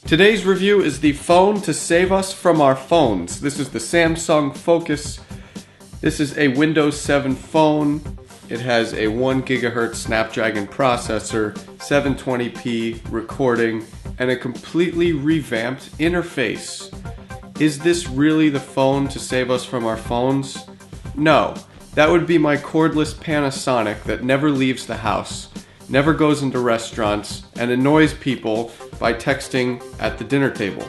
Today's review is the phone to save us from our phones. This is the Samsung Focus. This is a Windows 7 phone. It has a 1 GHz Snapdragon processor, 720p recording, and a completely revamped interface. Is this really the phone to save us from our phones? No. That would be my cordless Panasonic that never leaves the house, never goes into restaurants, and annoys people by texting at the dinner table.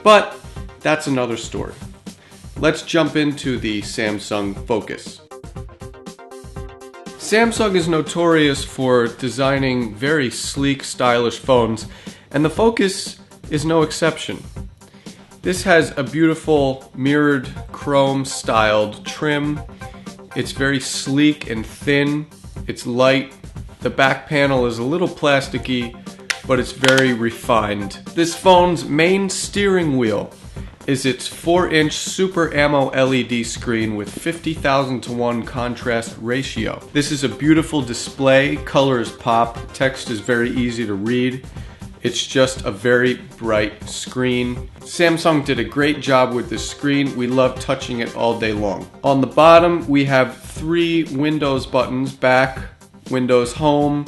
But that's another story. Let's jump into the Samsung Focus. Samsung is notorious for designing very sleek, stylish phones, and the Focus is no exception. This has a beautiful mirrored chrome styled trim. It's very sleek and thin. It's light. The back panel is a little plasticky, but it's very refined. This phone's main steering wheel is its 4-inch Super AMOLED screen with 50,000:1 contrast ratio. This is a beautiful display. Colors pop. Text is very easy to read. It's just a very bright screen. Samsung did a great job with this screen. We love touching it all day long. On the bottom, we have 3 Windows buttons: back, Windows Home,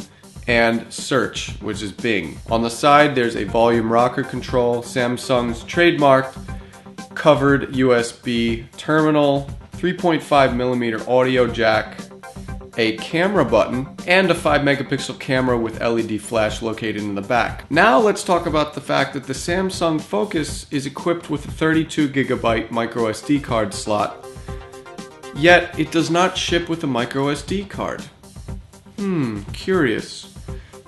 and Search, which is Bing. On the side, there's a volume rocker control, Samsung's trademarked covered USB terminal, 3.5mm audio jack, a camera button, and a 5-megapixel camera with LED flash located in the back. Now let's talk about the fact that the Samsung Focus is equipped with a 32GB micro SD card slot, yet it does not ship with a micro SD card. Curious.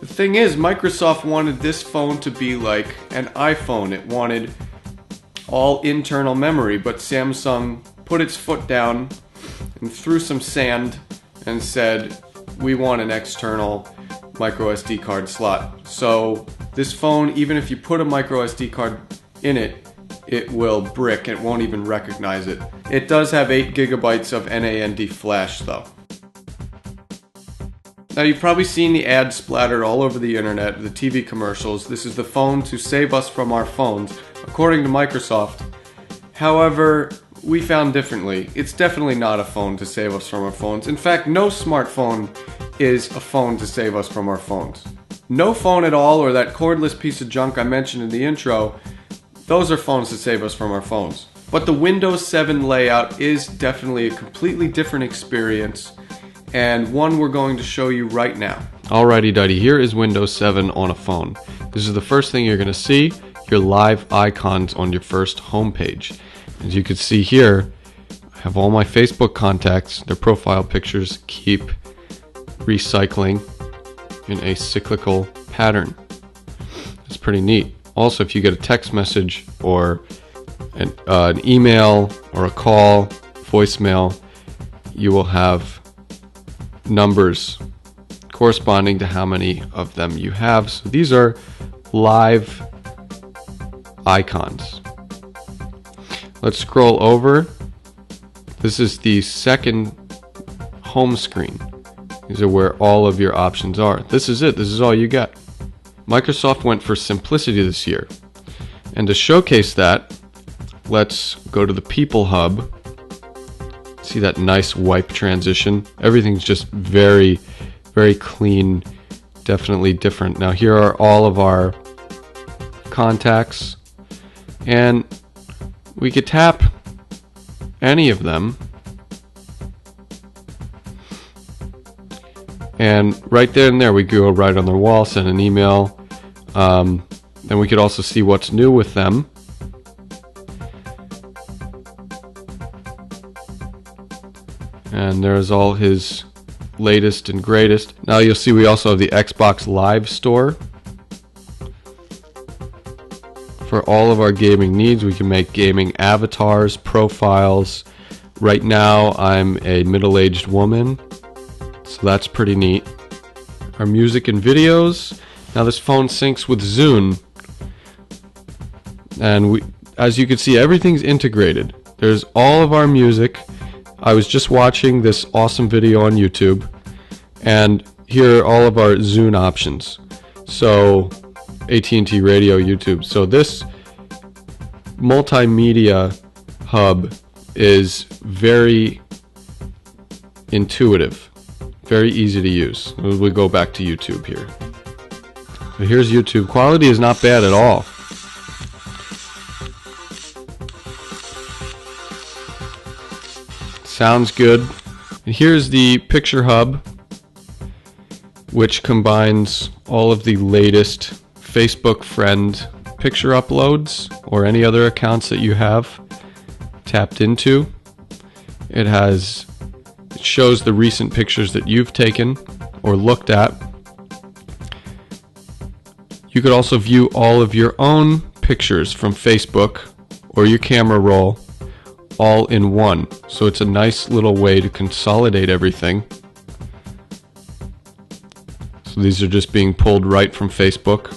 The thing is, Microsoft wanted this phone to be like an iPhone. It wanted all internal memory, but Samsung put its foot down and threw some sand and said, we want an external micro SD card slot. So this phone, even if you put a micro SD card in it, it will brick. It won't even recognize it. It does have 8GB of NAND flash though. Now you've probably seen the ads splattered all over the internet, the TV commercials. This is the phone to save us from our phones, according to Microsoft. However, we found differently. It's definitely not a phone to save us from our phones. In fact, no smartphone is a phone to save us from our phones. No phone at all, or that cordless piece of junk I mentioned in the intro, those are phones to save us from our phones. But the Windows 7 layout is definitely a completely different experience, and one we're going to show you right now. Alrighty Duddy, here is Windows 7 on a phone. This is the first thing you're going to see, your live icons on your first home page. As you can see here, I have all my Facebook contacts. Their profile pictures keep recycling in a cyclical pattern. It's pretty neat. Also, if you get a text message or an email or a call, voicemail, you will have numbers corresponding to how many of them you have. So these are live icons. Let's scroll over. This is the second home screen. These are where all of your options are. This is it. This is all you get. Microsoft went for simplicity this year. And to showcase that, let's go to the People Hub. See that nice wipe transition? Everything's just very, very clean. Definitely different. Now here are all of our contacts. And we could tap any of them, and right there and there we go right on their wall, send an email. Then we could also see what's new with them. And there's all his latest and greatest. Now you'll see we also have the Xbox Live Store. For all of our gaming needs, we can make gaming avatars, profiles. Right now, I'm a middle-aged woman, so that's pretty neat. Our music and videos. Now this phone syncs with Zune. And as you can see, everything's integrated. There's all of our music. I was just watching this awesome video on YouTube, and here are all of our Zune options. So AT&T radio, YouTube. So this multimedia hub is very intuitive, very easy to use. We go back to YouTube here. So here's YouTube. Quality is not bad at all. Sounds good. And here's the picture hub, which combines all of the latest Facebook friend picture uploads or any other accounts that you have tapped into. It shows the recent pictures that you've taken or looked at. You could also view all of your own pictures from Facebook or your camera roll all in one. So it's a nice little way to consolidate everything. So these are just being pulled right from Facebook.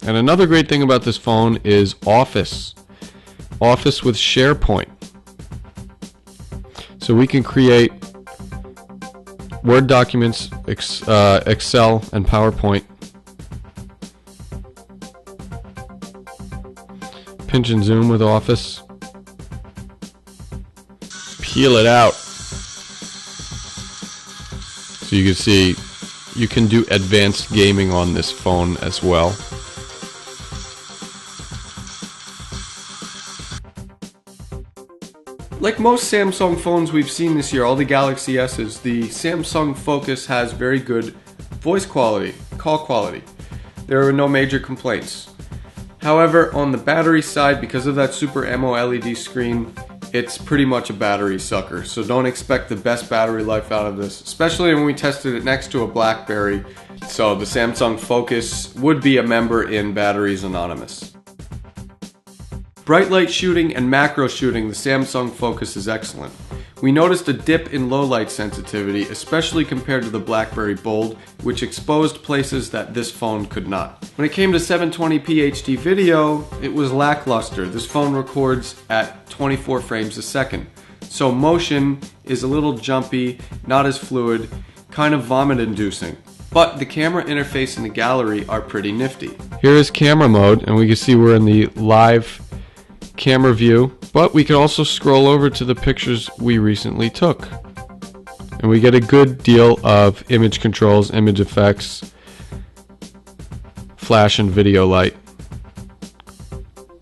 And another great thing about this phone is Office. Office with SharePoint. So we can create Word documents, Excel, and PowerPoint. Pinch and zoom with Office. Peel it out. So you can see you can do advanced gaming on this phone as well. Like most Samsung phones we've seen this year, all the Galaxy S's, the Samsung Focus has very good voice quality, call quality. There are no major complaints. However, on the battery side, because of that Super AMOLED LED screen, it's pretty much a battery sucker. So don't expect the best battery life out of this, especially when we tested it next to a BlackBerry. So the Samsung Focus would be a member in Batteries Anonymous. Bright light shooting and macro shooting, the Samsung Focus is excellent. We noticed a dip in low light sensitivity, especially compared to the BlackBerry Bold, which exposed places that this phone could not. When it came to 720p HD video, it was lackluster. This phone records at 24 frames a second. So motion is a little jumpy, not as fluid, kind of vomit-inducing. But the camera interface and the gallery are pretty nifty. Here is camera mode, and we can see we're in the live camera view, but we can also scroll over to the pictures we recently took. And we get a good deal of image controls, image effects, flash and video light.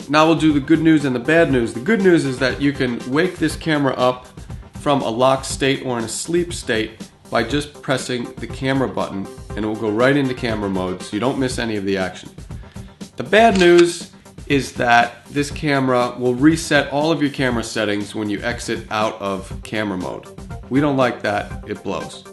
Now we'll do the good news and the bad news. The good news is that you can wake this camera up from a locked state or in a sleep state by just pressing the camera button, and it will go right into camera mode so you don't miss any of the action. The bad news is that this camera will reset all of your camera settings when you exit out of camera mode. We don't like that, it blows.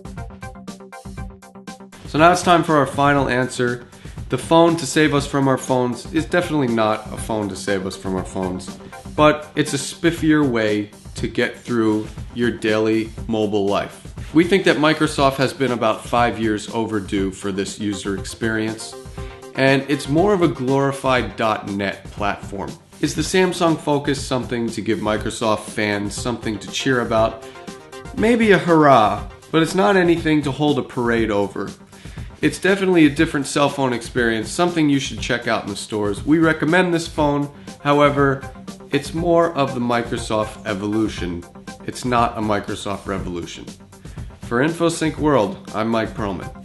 So now it's time for our final answer. The phone to save us from our phones is definitely not a phone to save us from our phones, but it's a spiffier way to get through your daily mobile life. We think that Microsoft has been about 5 years overdue for this user experience, and it's more of a glorified .NET platform. Is the Samsung Focus something to give Microsoft fans something to cheer about? Maybe a hurrah, but it's not anything to hold a parade over. It's definitely a different cell phone experience, something you should check out in the stores. We recommend this phone, however, it's more of the Microsoft evolution. It's not a Microsoft revolution. For InfoSync World, I'm Mike Perlman.